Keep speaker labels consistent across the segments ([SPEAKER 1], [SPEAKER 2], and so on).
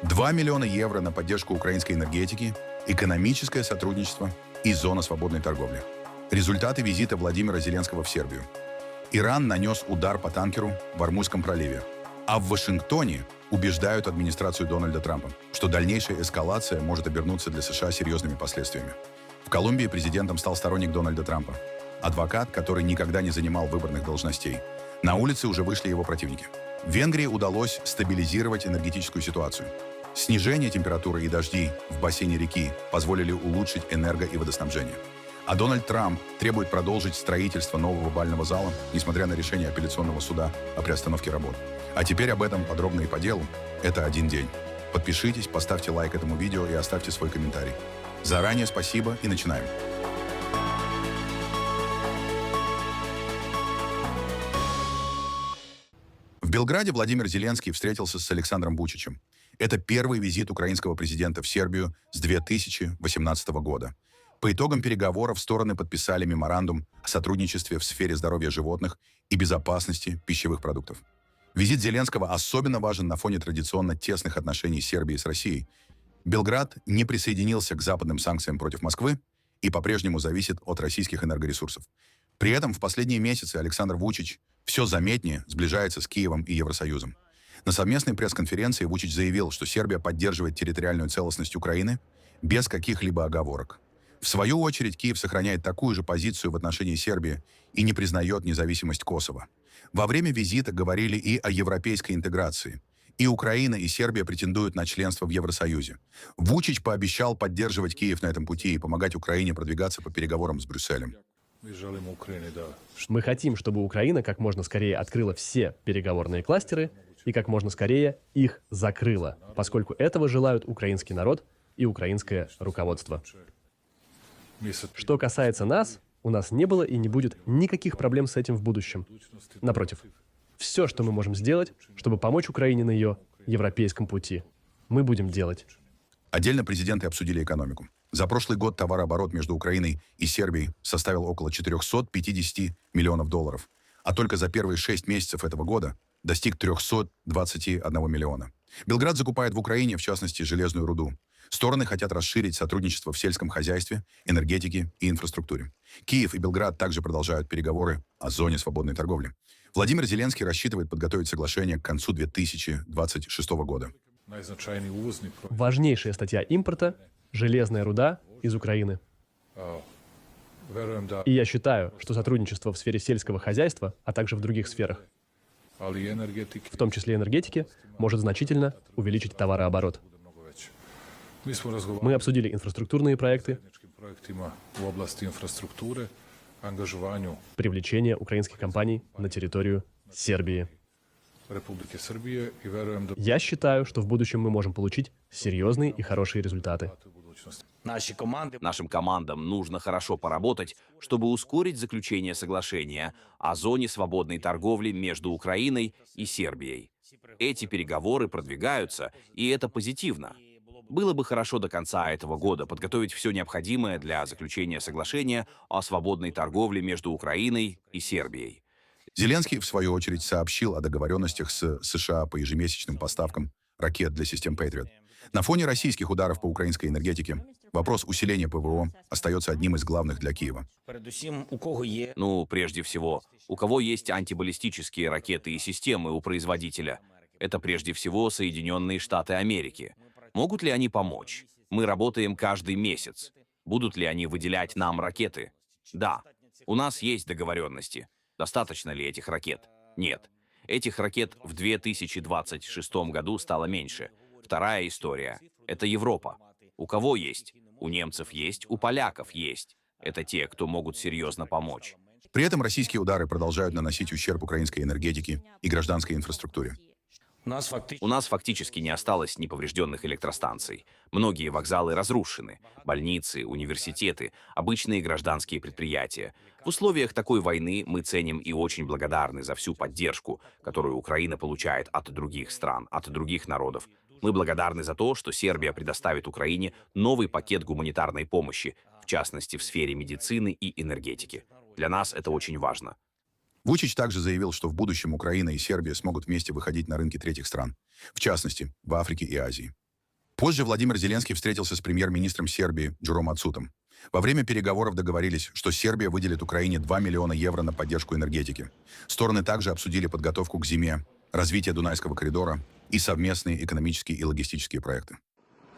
[SPEAKER 1] 2 миллиона евро на поддержку украинской энергетики, экономическое сотрудничество и зона свободной торговли. Результаты визита Владимира Зеленского в Сербию. Иран нанес удар по танкеру в Ормузском проливе. А в Вашингтоне убеждают администрацию Дональда Трампа, что дальнейшая эскалация может обернуться для США серьезными последствиями. В Колумбии президентом стал сторонник Дональда Трампа. Адвокат, который никогда не занимал выборных должностей. На улице уже вышли его противники. В Венгрии удалось стабилизировать энергетическую ситуацию. Снижение температуры и дождей в бассейне реки позволили улучшить энерго- и водоснабжение. А Дональд Трамп требует продолжить строительство нового бального зала, несмотря на решение апелляционного суда о приостановке работ. А теперь об этом подробно и по делу. Это один день. Подпишитесь, поставьте лайк этому видео и оставьте свой комментарий. Заранее спасибо и начинаем. В Белграде Владимир Зеленский встретился с Александром Вучичем. Это первый визит украинского президента в Сербию с 2018 года. По итогам переговоров стороны подписали меморандум о сотрудничестве в сфере здоровья животных и безопасности пищевых продуктов. Визит Зеленского особенно важен на фоне традиционно тесных отношений Сербии с Россией. Белград не присоединился к западным санкциям против Москвы и по-прежнему зависит от российских энергоресурсов. При этом в последние месяцы Александр Вучич все заметнее сближается с Киевом и Евросоюзом. На совместной пресс-конференции Вучич заявил, что Сербия поддерживает территориальную целостность Украины без каких-либо оговорок. В свою очередь, Киев сохраняет такую же позицию в отношении Сербии и не признает независимость Косово. Во время визита говорили и о европейской интеграции. И Украина, и Сербия претендуют на членство в Евросоюзе. Вучич пообещал поддерживать Киев на этом пути и помогать Украине продвигаться по переговорам с Брюсселем.
[SPEAKER 2] Мы хотим, чтобы Украина как можно скорее открыла все переговорные кластеры и как можно скорее их закрыла, поскольку этого желают украинский народ и украинское руководство. Что касается нас, у нас не было и не будет никаких проблем с этим в будущем. Напротив, все, что мы можем сделать, чтобы помочь Украине на ее европейском пути, мы будем делать.
[SPEAKER 1] Отдельно президенты обсудили экономику. За прошлый год товарооборот между Украиной и Сербией составил около 450 миллионов долларов, а только за первые 6 месяцев этого года достиг 321 миллиона. Белград закупает в Украине, в частности, железную руду. Стороны хотят расширить сотрудничество в сельском хозяйстве, энергетике и инфраструктуре. Киев и Белград также продолжают переговоры о зоне свободной торговли. Владимир Зеленский рассчитывает подготовить соглашение к концу 2026 года.
[SPEAKER 2] Важнейшая статья импорта – железная руда из Украины. И я считаю, что сотрудничество в сфере сельского хозяйства, а также в других сферах, в том числе энергетики, может значительно увеличить товарооборот. Мы обсудили инфраструктурные проекты, привлечение украинских компаний на территорию Сербии. Я считаю, что в будущем мы можем получить серьезные и хорошие результаты.
[SPEAKER 3] Нашим командам нужно хорошо поработать, чтобы ускорить заключение соглашения о зоне свободной торговли между Украиной и Сербией. Эти переговоры продвигаются, и это позитивно. Было бы хорошо до конца этого года подготовить все необходимое для заключения соглашения о свободной торговле между Украиной и Сербией.
[SPEAKER 1] Зеленский, в свою очередь, сообщил о договоренностях с США по ежемесячным поставкам ракет для систем Patriot. На фоне российских ударов по украинской энергетике вопрос усиления ПВО остается одним из главных для Киева.
[SPEAKER 3] Прежде всего, у кого есть антибаллистические ракеты и системы у производителя? Это прежде всего Соединенные Штаты Америки. Могут ли они помочь? Мы работаем каждый месяц. Будут ли они выделять нам ракеты? Да. У нас есть договоренности. Достаточно ли этих ракет? Нет. Этих ракет в 2026 году стало меньше. Вторая история – это Европа. У кого есть? У немцев есть, у поляков есть. Это те, кто могут серьезно помочь.
[SPEAKER 1] При этом российские удары продолжают наносить ущерб украинской энергетике и гражданской инфраструктуре.
[SPEAKER 3] У нас фактически не осталось неповрежденных электростанций. Многие вокзалы разрушены. Больницы, университеты, обычные гражданские предприятия. В условиях такой войны мы ценим и очень благодарны за всю поддержку, которую Украина получает от других стран, от других народов. Мы благодарны за то, что Сербия предоставит Украине новый пакет гуманитарной помощи, в частности в сфере медицины и энергетики. Для нас это очень важно.
[SPEAKER 1] Вучич также заявил, что в будущем Украина и Сербия смогут вместе выходить на рынки третьих стран, в частности, в Африке и Азии. Позже Владимир Зеленский встретился с премьер-министром Сербии Джуром Ацутом. Во время переговоров договорились, что Сербия выделит Украине 2 миллиона евро на поддержку энергетики. Стороны также обсудили подготовку к зиме, развитие Дунайского коридора и совместные экономические и логистические проекты.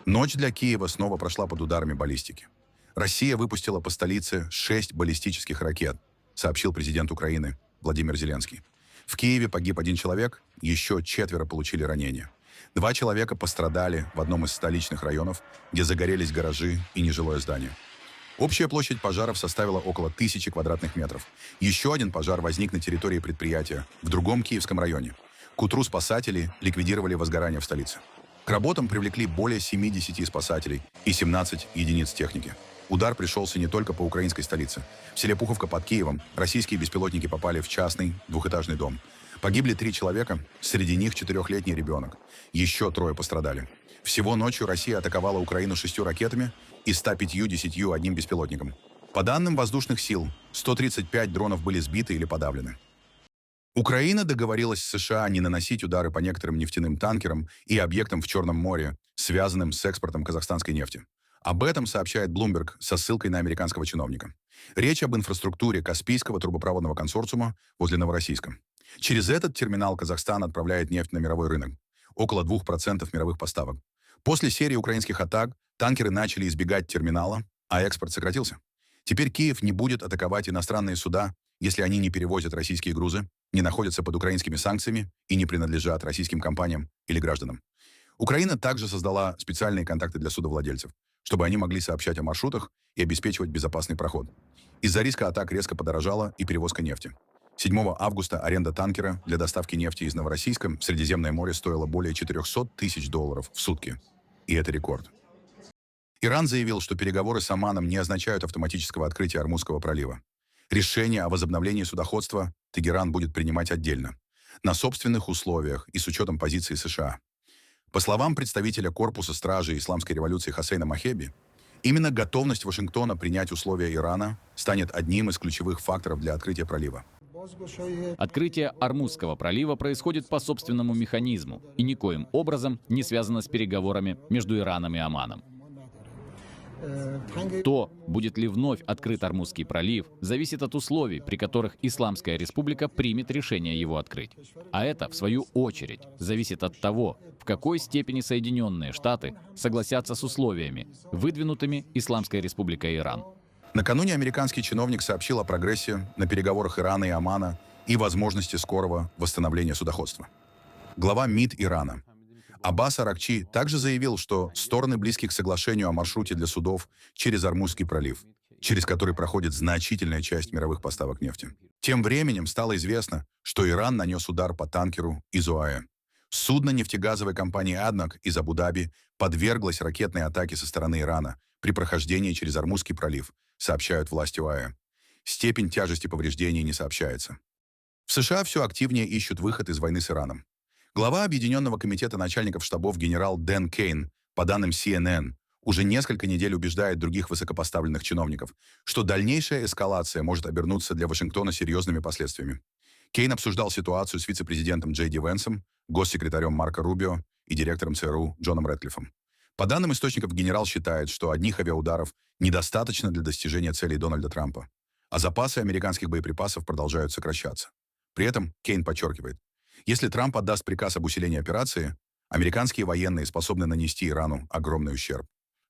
[SPEAKER 1] Ночь для Киева снова прошла под ударами баллистики. Россия выпустила по столице 6 баллистических ракет, сообщил президент Украины Владимир Зеленский. В Киеве погиб 1 человек, еще 4 получили ранения. 2 человека пострадали в одном из столичных районов, где загорелись гаражи и нежилое здание. Общая площадь пожаров составила около 1000 квадратных метров. Еще один пожар возник на территории предприятия в другом киевском районе. К утру спасатели ликвидировали возгорание в столице. К работам привлекли более 70 спасателей и 17 единиц техники. Удар пришелся не только по украинской столице. В селе Пуховка под Киевом российские беспилотники попали в частный двухэтажный дом. Погибли 3 человека, среди них 4-летний ребенок. Еще 3 пострадали. Всего ночью Россия атаковала Украину 6 ракетами и 150 одним беспилотником. По данным воздушных сил, 135 дронов были сбиты или подавлены. Украина договорилась с США не наносить удары по некоторым нефтяным танкерам и объектам в Черном море, связанным с экспортом казахстанской нефти. Об этом сообщает Bloomberg со ссылкой на американского чиновника. Речь об инфраструктуре Каспийского трубопроводного консорциума возле Новороссийска. Через этот терминал Казахстан отправляет нефть на мировой рынок. Около 2% мировых поставок. После серии украинских атак танкеры начали избегать терминала, а экспорт сократился. Теперь Киев не будет атаковать иностранные суда, если они не перевозят российские грузы, не находятся под украинскими санкциями и не принадлежат российским компаниям или гражданам. Украина также создала специальные контакты для судовладельцев, чтобы они могли сообщать о маршрутах и обеспечивать безопасный проход. Из-за риска атак резко подорожала и перевозка нефти. 7 августа аренда танкера для доставки нефти из Новороссийска в Средиземное море стоила более $400 тысяч в сутки. И это рекорд. Иран заявил, что переговоры с Оманом не означают автоматического открытия Ормузского пролива. Решение о возобновлении судоходства Тегеран будет принимать отдельно, на собственных условиях и с учетом позиции США. По словам представителя корпуса стражи Исламской революции Хосейна Махеби, именно готовность Вашингтона принять условия Ирана станет одним из ключевых факторов для открытия пролива.
[SPEAKER 4] Открытие Ормузского пролива происходит по собственному механизму и никоим образом не связано с переговорами между Ираном и Оманом. То, будет ли вновь открыт Ормузский пролив, зависит от условий, при которых Исламская республика примет решение его открыть. А это, в свою очередь, зависит от того, в какой степени Соединенные Штаты согласятся с условиями, выдвинутыми Исламской республикой Иран.
[SPEAKER 1] Накануне американский чиновник сообщил о прогрессе на переговорах Ирана и Омана и возможности скорого восстановления судоходства. Глава МИД Ирана Аббас Аракчи также заявил, что стороны близки к соглашению о маршруте для судов через Ормузский пролив, через который проходит значительная часть мировых поставок нефти. Тем временем стало известно, что Иран нанес удар по танкеру из ОАЭ. Судно нефтегазовой компании «Аднок» из Абу-Даби подверглось ракетной атаке со стороны Ирана при прохождении через Ормузский пролив, сообщают власти ОАЭ. Степень тяжести повреждений не сообщается. В США все активнее ищут выход из войны с Ираном. Глава Объединенного комитета начальников штабов генерал Дэн Кейн, по данным CNN, уже несколько недель убеждает других высокопоставленных чиновников, что дальнейшая эскалация может обернуться для Вашингтона серьезными последствиями. Кейн обсуждал ситуацию с вице-президентом Джей Ди Венсом, госсекретарем Марко Рубио и директором ЦРУ Джоном Рэдклиффом. По данным источников, генерал считает, что одних авиаударов недостаточно для достижения целей Дональда Трампа, а запасы американских боеприпасов продолжают сокращаться. При этом Кейн подчеркивает, если Трамп отдаст приказ об усилении операции, американские военные способны нанести Ирану огромный ущерб.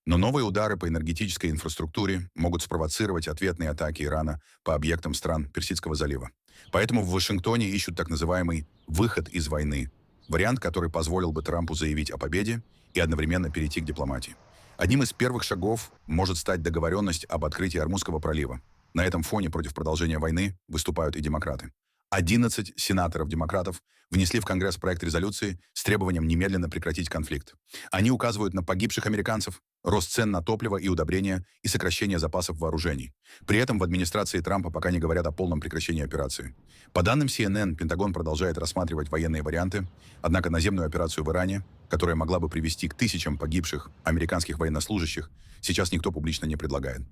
[SPEAKER 1] Но новые удары по энергетической инфраструктуре могут спровоцировать ответные атаки Ирана по объектам стран Персидского залива. Поэтому в Вашингтоне ищут так называемый «выход из войны», вариант, который позволил бы Трампу заявить о победе и одновременно перейти к дипломатии. Одним из первых шагов может стать договоренность об открытии Ормузского пролива. На этом фоне против продолжения войны выступают и демократы. 11 сенаторов-демократов внесли в Конгресс проект резолюции с требованием немедленно прекратить конфликт. Они указывают на погибших американцев, рост цен на топливо и удобрения и сокращение запасов вооружений. При этом в администрации Трампа пока не говорят о полном прекращении операции. По данным CNN, Пентагон продолжает рассматривать военные варианты, однако наземную операцию в Иране, которая могла бы привести к тысячам погибших американских военнослужащих, сейчас никто публично не предлагает.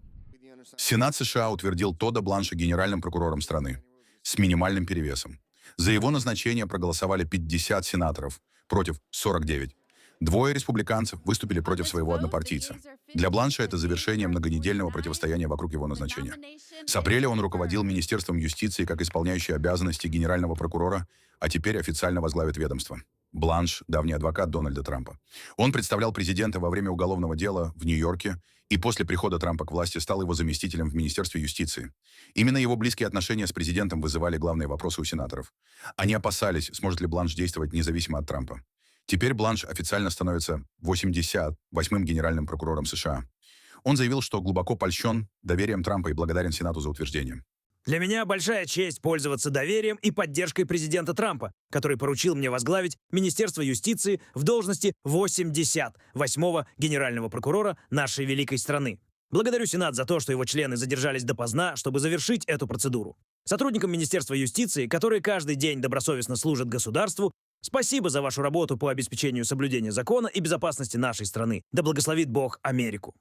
[SPEAKER 1] Сенат США утвердил Тодда Бланша генеральным прокурором страны с минимальным перевесом. За его назначение проголосовали 50 сенаторов против 49. Двое республиканцев выступили против своего однопартийца. Для Бланша это завершение многонедельного противостояния вокруг его назначения. С апреля он руководил Министерством юстиции как исполняющий обязанности генерального прокурора, а теперь официально возглавит ведомство. Бланш – давний адвокат Дональда Трампа. Он представлял президента во время уголовного дела в Нью-Йорке и после прихода Трампа к власти стал его заместителем в Министерстве юстиции. Именно его близкие отношения с президентом вызывали главные вопросы у сенаторов. Они опасались, сможет ли Бланш действовать независимо от Трампа. Теперь Бланш официально становится 88-м генеральным прокурором США. Он заявил, что глубоко польщен доверием Трампа и благодарен Сенату за утверждение.
[SPEAKER 5] Для меня большая честь пользоваться доверием и поддержкой президента Трампа, который поручил мне возглавить Министерство юстиции в должности 88-го генерального прокурора нашей великой страны. Благодарю Сенат за то, что его члены задержались допоздна, чтобы завершить эту процедуру. Сотрудникам Министерства юстиции, которые каждый день добросовестно служат государству, спасибо за вашу работу по обеспечению соблюдения закона и безопасности нашей страны. Да благословит Бог Америку.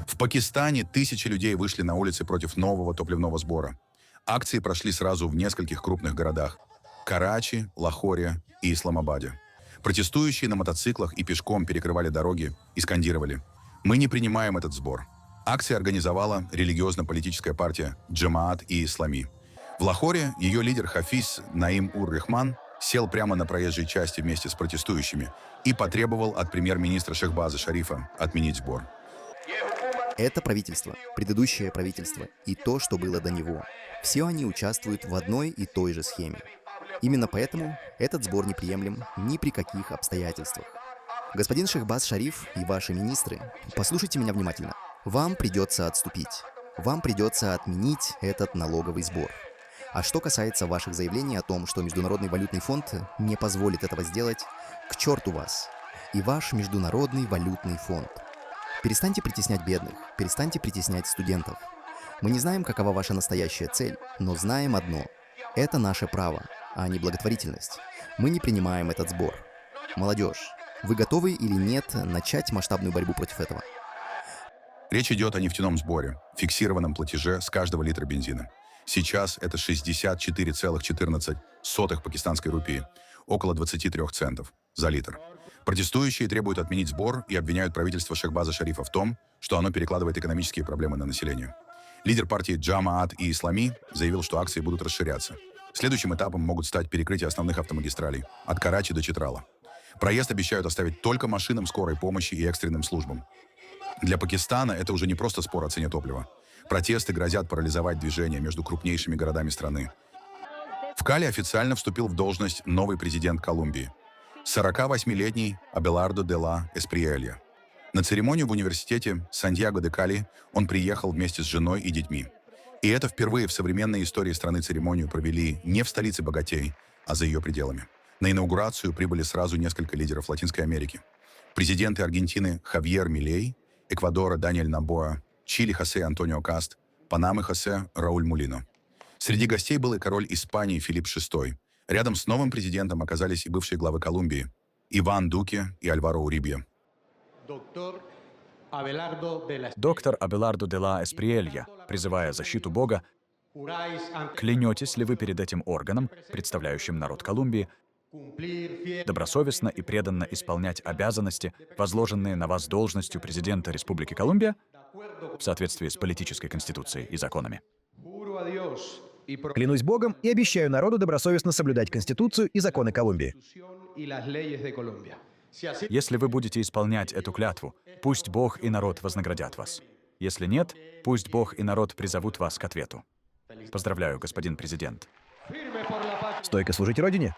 [SPEAKER 1] В Пакистане тысячи людей вышли на улицы против нового топливного сбора. Акции прошли сразу в нескольких крупных городах – Карачи, Лахоре и Исламабаде. Протестующие на мотоциклах и пешком перекрывали дороги и скандировали: «Мы не принимаем этот сбор». Акции организовала религиозно-политическая партия Джамаат и Ислами. В Лахоре ее лидер Хафиз Наим Ур-Рахман сел прямо на проезжей части вместе с протестующими и потребовал от премьер-министра Шахбаза Шарифа отменить сбор.
[SPEAKER 6] Это правительство, предыдущее правительство и то, что было до него. Все они участвуют в одной и той же схеме. Именно поэтому этот сбор неприемлем ни при каких обстоятельствах. Господин Шахбаз Шариф и ваши министры, послушайте меня внимательно. Вам придется отступить. Вам придется отменить этот налоговый сбор. А что касается ваших заявлений о том, что Международный валютный фонд не позволит этого сделать, к черту вас и ваш Международный валютный фонд. Перестаньте притеснять бедных, перестаньте притеснять студентов. Мы не знаем, какова ваша настоящая цель, но знаем одно – это наше право, а не благотворительность. Мы не принимаем этот сбор. Молодежь, вы готовы или нет начать масштабную борьбу против этого?
[SPEAKER 1] Речь идет о нефтяном сборе, фиксированном платеже с каждого литра бензина. Сейчас это 64,14 пакистанской рупии, около 23 центов за литр. Протестующие требуют отменить сбор и обвиняют правительство Шахбаза Шарифа в том, что оно перекладывает экономические проблемы на население. Лидер партии Джамаат и Ислами заявил, что акции будут расширяться. Следующим этапом могут стать перекрытие основных автомагистралей от Карачи до Читрала. Проезд обещают оставить только машинам скорой помощи и экстренным службам. Для Пакистана это уже не просто спор о цене топлива. Протесты грозят парализовать движение между крупнейшими городами страны. В Кали официально вступил в должность новый президент Колумбии. 48-летний Абелардо де ла Эсприелья. На церемонию в университете Сантьяго-де-Кали он приехал вместе с женой и детьми. И это впервые в современной истории страны церемонию провели не в столице богатей, а за ее пределами. На инаугурацию прибыли сразу несколько лидеров Латинской Америки. Президенты Аргентины Хавьер Милей, Эквадора Даниэль Нобоа, Чили Хосе Антонио Каст, Панамы Хосе Рауль Мулино. Среди гостей был и король Испании Филипп VI. Рядом с новым президентом оказались и бывшие главы Колумбии Иван Дуке и Альваро Урибье.
[SPEAKER 7] Доктор Абелардо де ла Эсприелья, призывая защиту Бога, клянетесь ли вы перед этим органом, представляющим народ Колумбии, добросовестно и преданно исполнять обязанности, возложенные на вас должностью президента Республики Колумбия в соответствии с политической конституцией и законами?
[SPEAKER 8] Клянусь Богом и обещаю народу добросовестно соблюдать Конституцию и законы Колумбии.
[SPEAKER 7] Если вы будете исполнять эту клятву, пусть Бог и народ вознаградят вас. Если нет, пусть Бог и народ призовут вас к ответу. Поздравляю, господин президент.
[SPEAKER 8] Стойко служить Родине.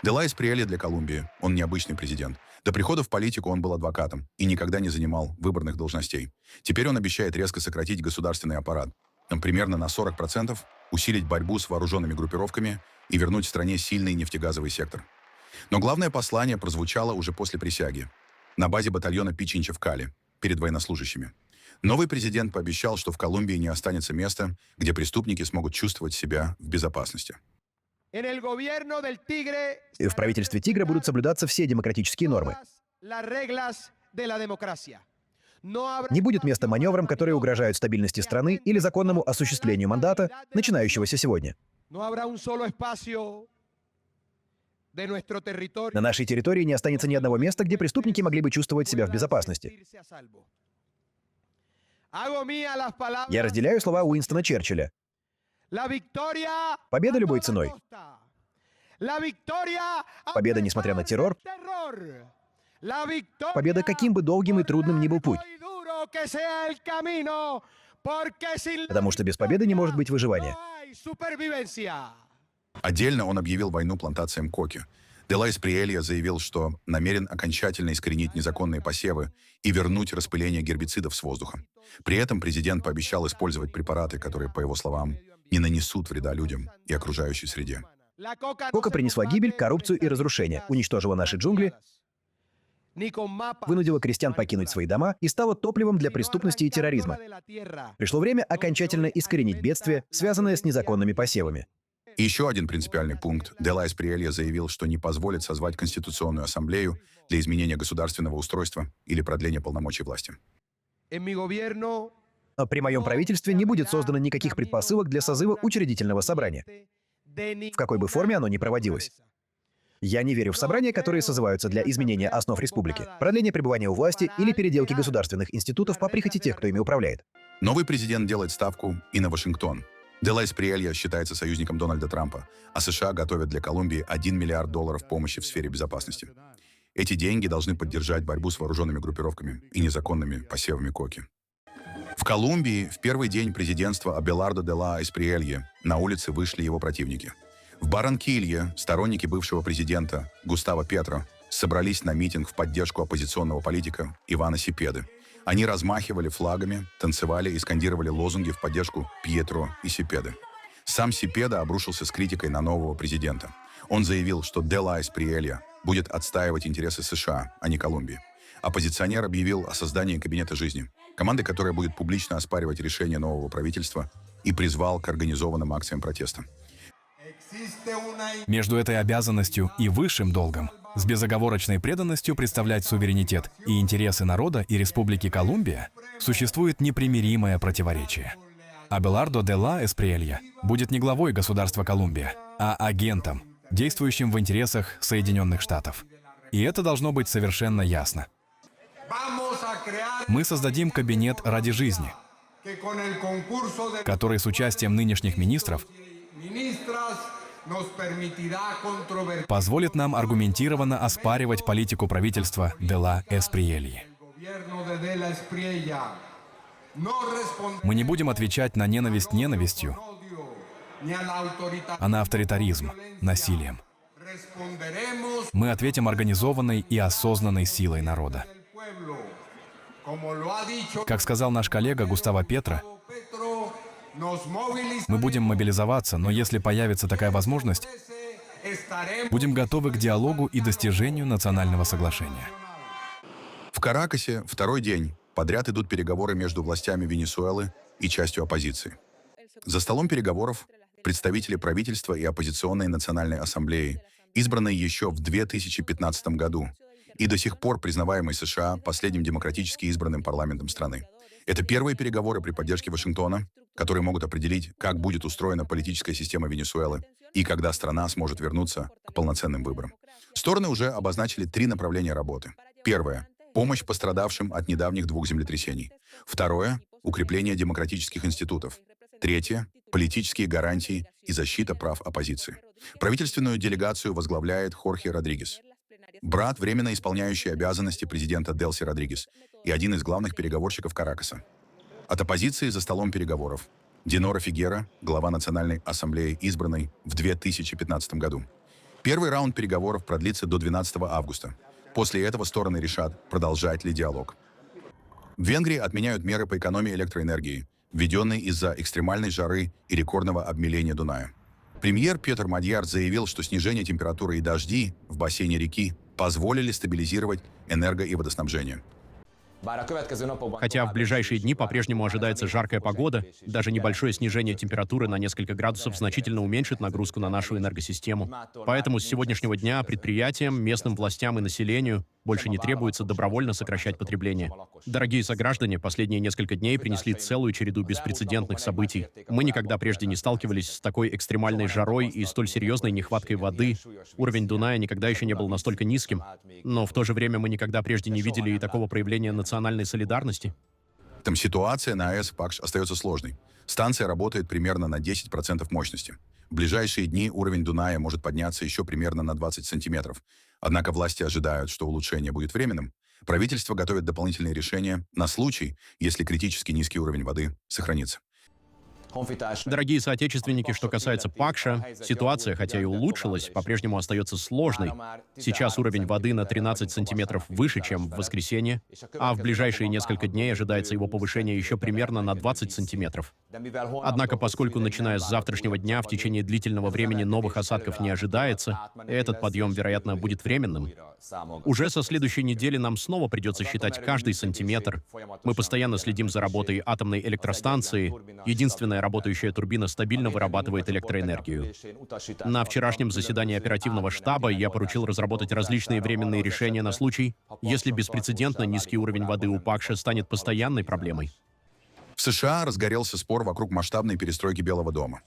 [SPEAKER 1] Де ла Эсприелья для Колумбии. Он необычный президент. До прихода в политику он был адвокатом и никогда не занимал выборных должностей. Теперь он обещает резко сократить государственный аппарат. Примерно на 40%, усилить борьбу с вооруженными группировками и вернуть стране сильный нефтегазовый сектор. Но главное послание прозвучало уже после присяги. На базе батальона Пичинча в Кали, перед военнослужащими. Новый президент пообещал, что в Колумбии не останется места, где преступники смогут чувствовать себя в безопасности.
[SPEAKER 8] И в правительстве Тигра будут соблюдаться все демократические нормы. Не будет места маневрам, которые угрожают стабильности страны или законному осуществлению мандата, начинающегося сегодня. На нашей территории не останется ни одного места, где преступники могли бы чувствовать себя в безопасности. Я разделяю слова Уинстона Черчилля. Победа любой ценой. Победа, несмотря на террор. Победа, каким бы долгим и трудным ни был путь. Потому что без победы не может быть выживания.
[SPEAKER 1] Отдельно он объявил войну плантациям коки. Де ла Эсприелья заявил, что намерен окончательно искоренить незаконные посевы и вернуть распыление гербицидов с воздуха. При этом президент пообещал использовать препараты, которые, по его словам, не нанесут вреда людям и окружающей среде.
[SPEAKER 8] Кока принесла гибель, коррупцию и разрушение, уничтожила наши джунгли, вынудила крестьян покинуть свои дома и стала топливом для преступности и терроризма. Пришло время окончательно искоренить бедствие, связанное с незаконными посевами.
[SPEAKER 1] И еще один принципиальный пункт. Де ла Эсприелья заявил, что не позволит созвать Конституционную ассамблею для изменения государственного устройства или продления полномочий власти.
[SPEAKER 8] При моем правительстве не будет создано никаких предпосылок для созыва учредительного собрания, в какой бы форме оно ни проводилось. Я не верю в собрания, которые созываются для изменения основ республики, продления пребывания у власти или переделки государственных институтов по прихоти тех, кто ими управляет.
[SPEAKER 1] Новый президент делает ставку и на Вашингтон. Де ла Эсприелья считается союзником Дональда Трампа, а США готовят для Колумбии $1 миллиард помощи в сфере безопасности. Эти деньги должны поддержать борьбу с вооруженными группировками и незаконными посевами коки. В Колумбии в первый день президентства Абелардо де ла Эсприельи на улице вышли его противники. В Барранкилье сторонники бывшего президента Густаво Петро собрались на митинг в поддержку оппозиционного политика Ивана Сепеды. Они размахивали флагами, танцевали и скандировали лозунги в поддержку Пьетро и Сепеды. Сам Сепеда обрушился с критикой на нового президента. Он заявил, что де ла Эсприелья будет отстаивать интересы США, а не Колумбии. Оппозиционер объявил о создании Кабинета жизни, команды, которая будет публично оспаривать решение нового правительства, и призвал к организованным акциям протеста.
[SPEAKER 9] Между этой обязанностью и высшим долгом, с безоговорочной преданностью представлять суверенитет и интересы народа и Республики Колумбия, существует непримиримое противоречие. Абелардо де ла Эсприелья будет не главой государства Колумбия, а агентом, действующим в интересах Соединенных Штатов. И это должно быть совершенно ясно. Мы создадим кабинет ради жизни, который с участием нынешних министров позволит нам аргументированно оспаривать политику правительства де ла Эсприельи. Мы не будем отвечать на ненависть ненавистью, а на авторитаризм насилием. Мы ответим организованной и осознанной силой народа. Как сказал наш коллега Густаво Петро, мы будем мобилизоваться, но если появится такая возможность, будем готовы к диалогу и достижению национального соглашения.
[SPEAKER 1] В Каракасе второй день подряд идут переговоры между властями Венесуэлы и частью оппозиции. За столом переговоров представители правительства и оппозиционной национальной ассамблеи, избранные еще в 2015 году, и до сих пор признаваемый США последним демократически избранным парламентом страны. Это первые переговоры при поддержке Вашингтона, которые могут определить, как будет устроена политическая система Венесуэлы и когда страна сможет вернуться к полноценным выборам. Стороны уже обозначили 3 направления работы. Первое — помощь пострадавшим от недавних 2 землетрясений. Второе — укрепление демократических институтов. Третье — политические гарантии и защита прав оппозиции. Правительственную делегацию возглавляет Хорхе Родригес, брат, временно исполняющий обязанности президента Делси Родригес и один из главных переговорщиков Каракаса. От оппозиции за столом переговоров Динора Фигера, глава Национальной ассамблеи, избранной в 2015 году. Первый раунд переговоров продлится до 12 августа. После этого стороны решат, продолжать ли диалог. В Венгрии отменяют меры по экономии электроэнергии, введенные из-за экстремальной жары и рекордного обмеления Дуная. Премьер Петр Мадьяр заявил, что снижение температуры и дожди в бассейне реки позволили стабилизировать энерго- и водоснабжение.
[SPEAKER 10] Хотя в ближайшие дни по-прежнему ожидается жаркая погода, даже небольшое снижение температуры на несколько градусов значительно уменьшит нагрузку на нашу энергосистему. Поэтому с сегодняшнего дня предприятиям, местным властям и населению Больше не требуется добровольно сокращать потребление. Дорогие сограждане, последние несколько дней принесли целую череду беспрецедентных событий. Мы никогда прежде не сталкивались с такой экстремальной жарой и столь серьезной нехваткой воды. Уровень Дуная никогда еще не был настолько низким. Но в то же время мы никогда прежде не видели и такого проявления национальной солидарности.
[SPEAKER 1] Там ситуация на АЭС Пакш остается сложной. Станция работает примерно на 10% мощности. В ближайшие дни уровень Дуная может подняться еще примерно на 20 сантиметров. Однако власти ожидают, что улучшение будет временным. Правительство готовит дополнительные решения на случай, если критически низкий уровень воды сохранится.
[SPEAKER 10] Дорогие соотечественники, что касается Пакша, ситуация, хотя и улучшилась, по-прежнему остается сложной. Сейчас уровень воды на 13 сантиметров выше, чем в воскресенье, а в ближайшие несколько дней ожидается его повышение еще примерно на 20 сантиметров. Однако, поскольку начиная с завтрашнего дня в течение длительного времени новых осадков не ожидается, этот подъем, вероятно, будет временным. Уже со следующей недели нам снова придется считать каждый сантиметр. Мы постоянно следим за работой атомной электростанции. Единственная работающая турбина стабильно вырабатывает электроэнергию. На вчерашнем заседании оперативного штаба я поручил разработать различные временные решения на случай, если беспрецедентно низкий уровень воды у Пакша станет постоянной проблемой.
[SPEAKER 1] В США разгорелся спор вокруг масштабной перестройки Белого дома.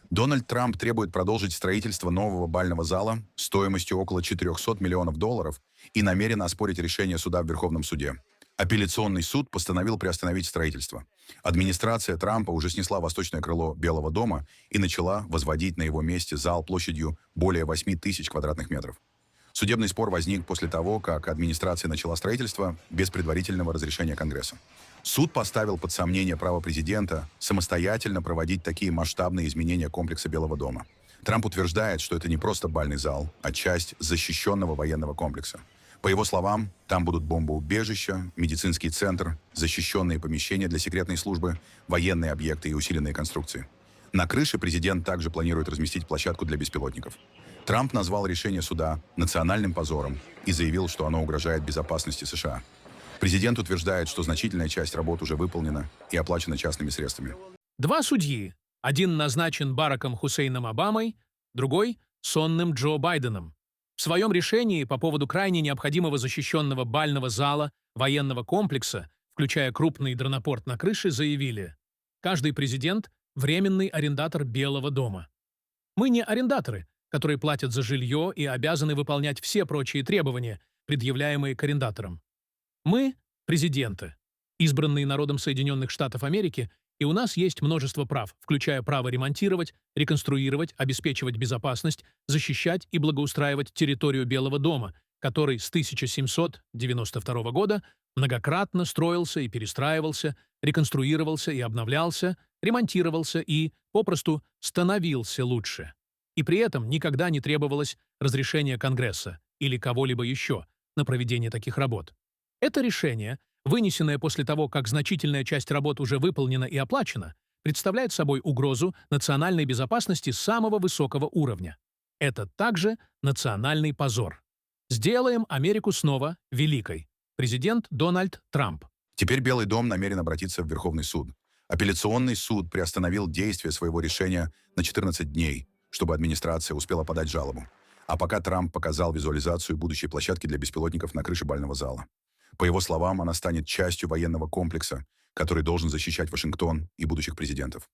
[SPEAKER 1] Дональд Трамп требует продолжить строительство нового бального зала стоимостью около $400 миллионов и намерен оспорить решение суда в Верховном суде. Апелляционный суд постановил приостановить строительство. Администрация Трампа уже снесла восточное крыло Белого дома и начала возводить на его месте зал площадью более 8 тысяч квадратных метров. Судебный спор возник после того, как администрация начала строительство без предварительного разрешения Конгресса. Суд поставил под сомнение право президента самостоятельно проводить такие масштабные изменения комплекса Белого дома. Трамп утверждает, что это не просто бальный зал, а часть защищенного военного комплекса. По его словам, там будут бомбоубежища, медицинский центр, защищенные помещения для секретной службы, военные объекты и усиленные конструкции. На крыше президент также планирует разместить площадку для беспилотников. Трамп назвал решение суда национальным позором и заявил, что оно угрожает безопасности США. Президент утверждает, что значительная часть работ уже выполнена и оплачена частными средствами.
[SPEAKER 11] Два судьи. Один назначен Бараком Хусейном Обамой, другой — сонным Джо Байденом. В своем решении по поводу крайне необходимого защищенного бального зала военного комплекса, включая крупный дронопорт на крыше, заявили: каждый президент — временный арендатор Белого дома. Мы не арендаторы, которые платят за жилье и обязаны выполнять все прочие требования, предъявляемые к арендаторам. Мы — президенты, избранные народом Соединенных Штатов Америки, и у нас есть множество прав, включая право ремонтировать, реконструировать, обеспечивать безопасность, защищать и благоустраивать территорию Белого дома, который с 1792 года многократно строился и перестраивался, реконструировался и обновлялся, ремонтировался и, попросту, становился лучше. И при этом никогда не требовалось разрешения Конгресса или кого-либо еще на проведение таких работ. Это решение, вынесенное после того, как значительная часть работ уже выполнена и оплачена, представляет собой угрозу национальной безопасности самого высокого уровня. Это также национальный позор. Сделаем Америку снова великой. Президент Дональд Трамп.
[SPEAKER 1] Теперь Белый дом намерен обратиться в Верховный суд. Апелляционный суд приостановил действие своего решения на 14 дней, чтобы администрация успела подать жалобу. А пока Трамп показал визуализацию будущей площадки для беспилотников на крыше бального зала. По его словам, она станет частью военного комплекса, который должен защищать Вашингтон и будущих президентов.